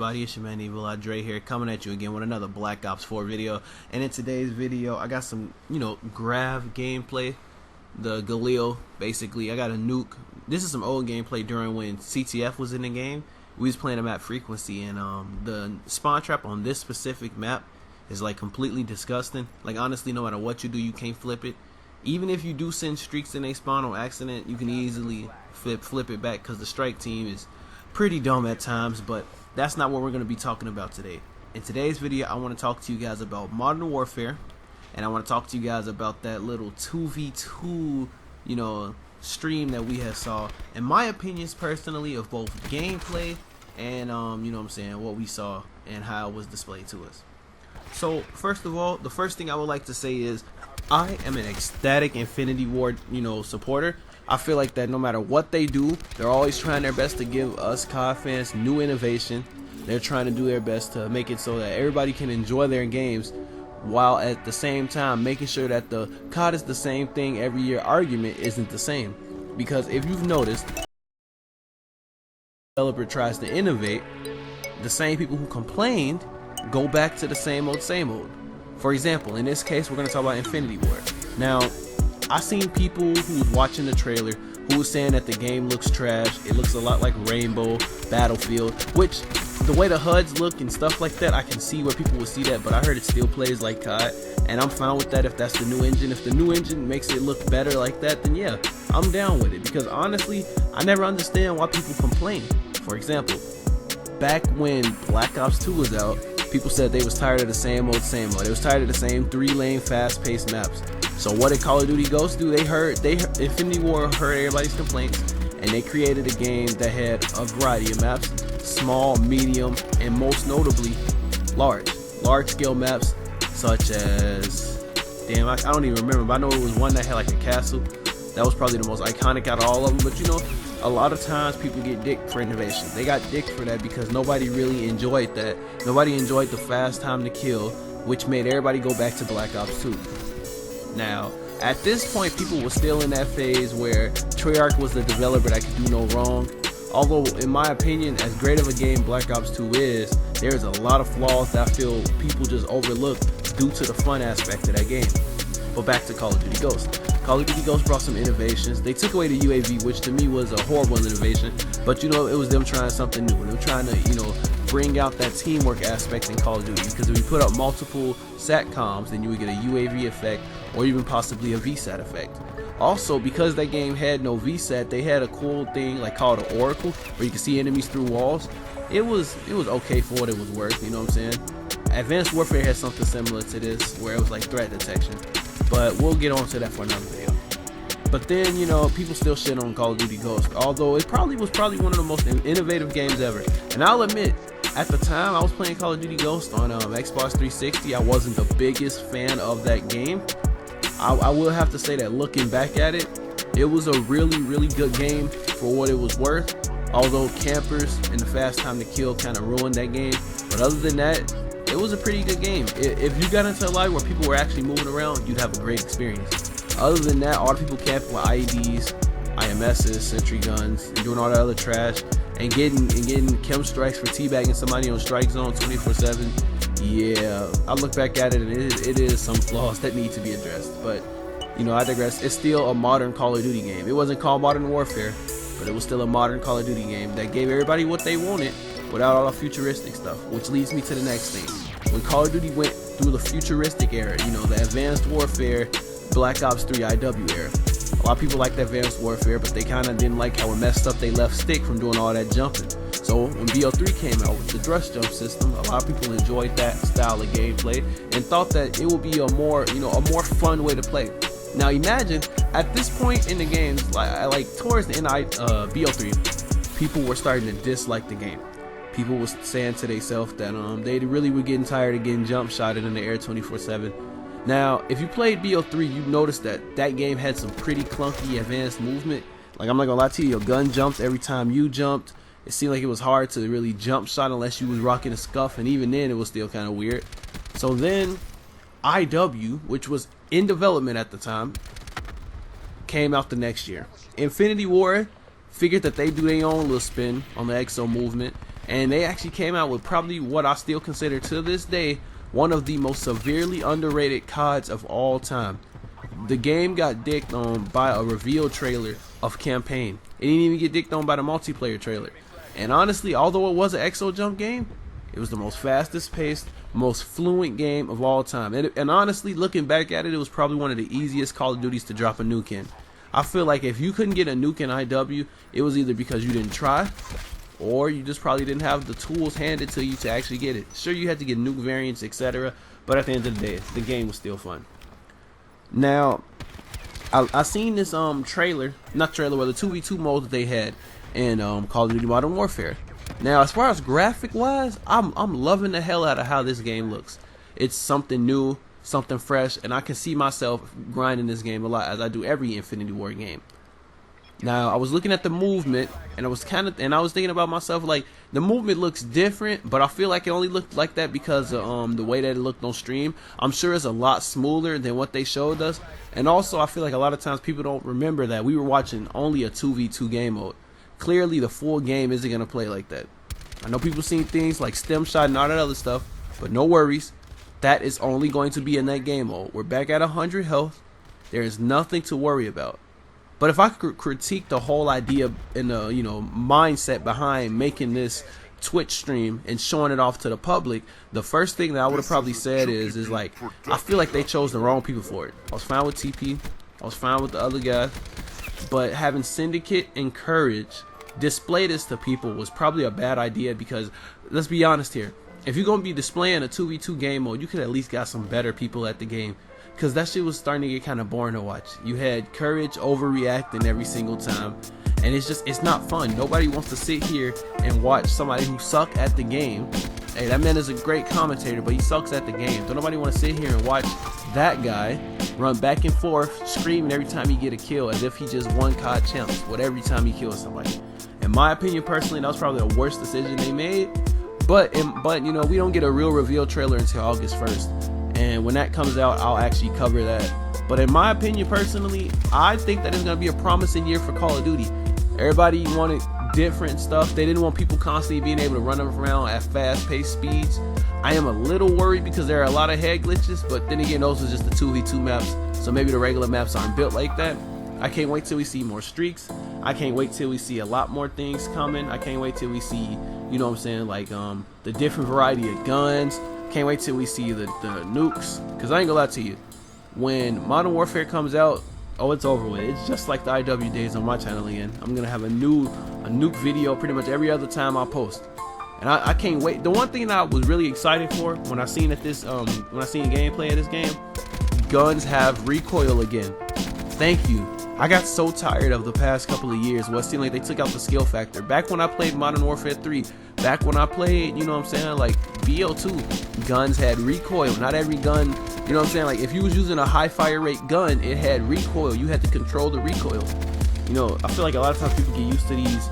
everybody, it's your man Evil Dre here, coming at you again with another Black Ops 4 video. And in today's video, I got some, GRAV gameplay. The Galil, basically. I got a nuke. This is some old gameplay during when CTF was in the game. We was playing a map Frequency, and the spawn trap on this specific map is like completely disgusting. Like honestly, no matter what you do, you can't flip it. Even if you do send streaks in a spawn on accident, you can easily flip it back because the strike team is pretty dumb at times. But that's not what we're going to be talking about today. In today's video, I want to talk to you guys about Modern Warfare, and I want to talk to you guys about that little 2v2 stream that we have saw, and my opinions personally of both gameplay and what we saw and how it was displayed to us. So first of all, the first thing I would like to say is I am an ecstatic Infinity Ward supporter. I feel like that no matter what they do, they're always trying their best to give us COD fans new innovation. They're trying to do their best to make it so that everybody can enjoy their games, while at the same time making sure that the COD is the same thing every year argument isn't the same. Because if you've noticed, the developer tries to innovate, the same people who complained go back to the same old. For example, in this case, we're going to talk about Infinity Ward. Now, I seen people who was watching the trailer who was saying that the game looks trash. It looks a lot like Rainbow, Battlefield, which the way the HUDs look and stuff like that, I can see where people will see that, but I heard it still plays like COD, and I'm fine with that if that's the new engine. If the new engine makes it look better like that, then yeah, I'm down with it, because honestly, I never understand why people complain. For example, back when Black Ops 2 was out, people said they was tired of the same old. They was tired of the same 3-lane fast-paced maps. So what did Call of Duty Ghosts do? Infinity Ward heard everybody's complaints, and they created a game that had a variety of maps: small, medium, and most notably, large-scale maps, such as, I don't even remember, but I know it was one that had like a castle. That was probably the most iconic out of all of them. But a lot of times people get dicked for innovation. They got dicked for that because nobody really enjoyed that. Nobody enjoyed the fast time to kill, which made everybody go back to Black Ops 2. Now, at this point, people were still in that phase where Treyarch was the developer that could do no wrong. Although, in my opinion, as great of a game Black Ops 2 is, there's a lot of flaws that I feel people just overlook due to the fun aspect of that game. But back to Call of Duty Ghosts. Call of Duty Ghosts brought some innovations. They took away the UAV, which to me was a horrible innovation. But it was them trying something new. They were trying to, bring out that teamwork aspect in Call of Duty. Because if you put up multiple SATCOMs, then you would get a UAV effect, or even possibly a VSAT effect. Also, because that game had no VSAT, they had a cool thing like called an Oracle, where you could see enemies through walls. It was okay for what it was worth, you know what I'm saying? Advanced Warfare had something similar to this, where it was like threat detection. But we'll get on to that for another video. But then, people still shit on Call of Duty Ghosts, although it was probably one of the most innovative games ever. And I'll admit, at the time I was playing Call of Duty Ghosts on Xbox 360, I wasn't the biggest fan of that game. I will have to say that looking back at it, it was a really good game for what it was worth. Although campers and the fast time to kill kind of ruined that game. But other than that, it was a pretty good game. If you got into a life where people were actually moving around, you'd have a great experience. Other than that, all the people camping with IEDs, IMSs, sentry guns, and doing all that other trash, and getting chem strikes for teabagging somebody on strike zone 24/7. Yeah, I look back at it and it is some flaws that need to be addressed. But I digress. It's still a modern Call of Duty game. It wasn't called Modern Warfare, but it was still a modern Call of Duty game that gave everybody what they wanted without all the futuristic stuff. Which leads me to the next thing. When Call of Duty went through the futuristic era, the Advanced Warfare, Black Ops 3 IW era. A lot of people liked Advanced Warfare, but they kind of didn't like how it messed up they left stick from doing all that jumping. So when BO3 came out with the thrust jump system, a lot of people enjoyed that style of gameplay and thought that it would be a more fun way to play. Now imagine at this point in the games, like towards the end of BO3, people were starting to dislike the game. People was saying to themselves that they really were getting tired of getting jump shotted in the air 24/7. Now, if you played BO3, you noticed that that game had some pretty clunky advanced movement. Like, I'm not gonna lie to you, your gun jumped every time you jumped. It seemed like it was hard to really jump shot unless you was rocking a scuff, and even then it was still kind of weird. So then IW, which was in development at the time, came out the next year. Infinity Ward figured that they do their own little spin on the exo movement, and they actually came out with probably what I still consider to this day one of the most severely underrated CODs of all time. The game got dicked on by a reveal trailer of campaign. It didn't even get dicked on by the multiplayer trailer. And honestly, although it was an exo jump game, it was the most fastest paced, most fluent game of all time. And honestly, looking back at it, it was probably one of the easiest Call of Duties to drop a nuke in. I feel like if you couldn't get a nuke in IW, it was either because you didn't try, or you just probably didn't have the tools handed to you to actually get it. Sure, you had to get nuke variants, etc., but at the end of the day, the game was still fun. Now, I seen this trailer, not trailer, but the 2v2 mode that they had in Call of Duty Modern Warfare. Now, as far as graphic wise, I'm loving the hell out of how this game looks. It's something new, something fresh, and I can see myself grinding this game a lot, as I do every Infinity War game. Now, I was looking at the movement, and I was thinking about myself, like, the movement looks different, but I feel like it only looked like that because of the way that it looked on stream. I'm sure it's a lot smoother than what they showed us, and also I feel like a lot of times people don't remember that we were watching only a 2v2 game mode. Clearly, the full game isn't going to play like that. I know people seen things like stem shot and all that other stuff, but no worries. That is only going to be in that game mode. We're back at 100 health. There is nothing to worry about. But if I could critique the whole idea and the mindset behind making this Twitch stream and showing it off to the public, the first thing that I would have probably said is like, I feel like they chose the wrong people for it. I was fine with TP. I was fine with the other guys. But having Syndicate and Courage display this to people was probably a bad idea, because let's be honest here. If you're going to be displaying a 2v2 game mode, you could at least got some better people at the game. Because that shit was starting to get kind of boring to watch. You had Courage overreacting every single time, and it's not fun. Nobody wants to sit here and watch somebody who suck at the game. Hey, that man is a great commentator, but he sucks at the game. Don't nobody want to sit here and watch that guy run back and forth, screaming every time he get a kill, as if he just won COD champs, what every time he kills somebody. In my opinion, personally, that was probably the worst decision they made. But we don't get a real reveal trailer until August 1st. And when that comes out, I'll actually cover that. But in my opinion, personally, I think that it's going to be a promising year for Call of Duty. Everybody wanted different stuff. They didn't want people constantly being able to run around at fast-paced speeds. I am a little worried because there are a lot of head glitches, but then again, those are just the 2v2 maps, so maybe the regular maps aren't built like that. I can't wait till we see more streaks. I can't wait till we see a lot more things coming. I can't wait till we see, like the different variety of guns. Can't wait till we see the nukes, because I ain't gonna lie to you, when Modern Warfare comes out, oh, it's over with. It's just like the IW days on my channel again. I'm gonna have a nuke video pretty much every other time I post, and I can't wait. The one thing that I was really excited for when I seen gameplay of this game, guns have recoil again. Thank you. I got so tired of the past couple of years where it seemed like they took out the skill factor. Back when I played Modern Warfare 3, back when I played, like BO2, guns had recoil. Not every gun, like if you was using a high fire rate gun, it had recoil. You had to control the recoil. I feel like a lot of times people get used to these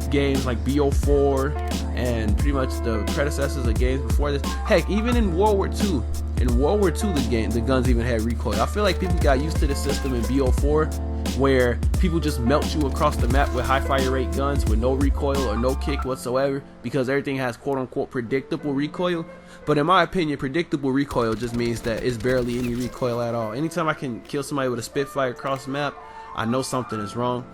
games like BO4 and pretty much the predecessors of games before this. Heck, even in World War II, the guns even had recoil. I feel like people got used to the system in BO4 where people just melt you across the map with high fire rate guns with no recoil or no kick whatsoever, because everything has quote unquote predictable recoil. But in my opinion, predictable recoil just means that it's barely any recoil at all. Anytime I can kill somebody with a Spitfire across the map, I know something is wrong.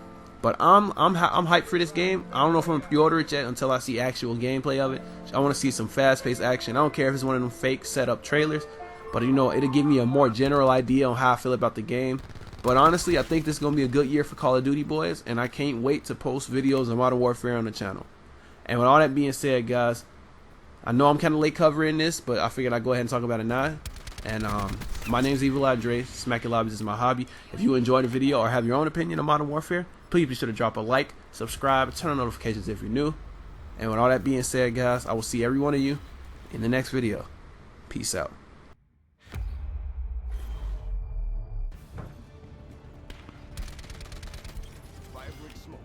But I'm hyped for this game. I don't know if I'm gonna pre-order it yet until I see actual gameplay of it. I want to see some fast-paced action. I don't care if it's one of them fake setup trailers, but it'll give me a more general idea on how I feel about the game. But honestly, I think this is gonna be a good year for Call of Duty, boys, and I can't wait to post videos of Modern Warfare on the channel. And with all that being said, guys, I know I'm kind of late covering this, but I figured I'd go ahead and talk about it now. And my name's Evil Dre. Smacking lobbies is my hobby. If you enjoyed the video or have your own opinion on Modern Warfare, please be sure to drop a like, subscribe, turn on notifications if you're new. And with all that being said, guys, I will see every one of you in the next video. Peace out. Smoke.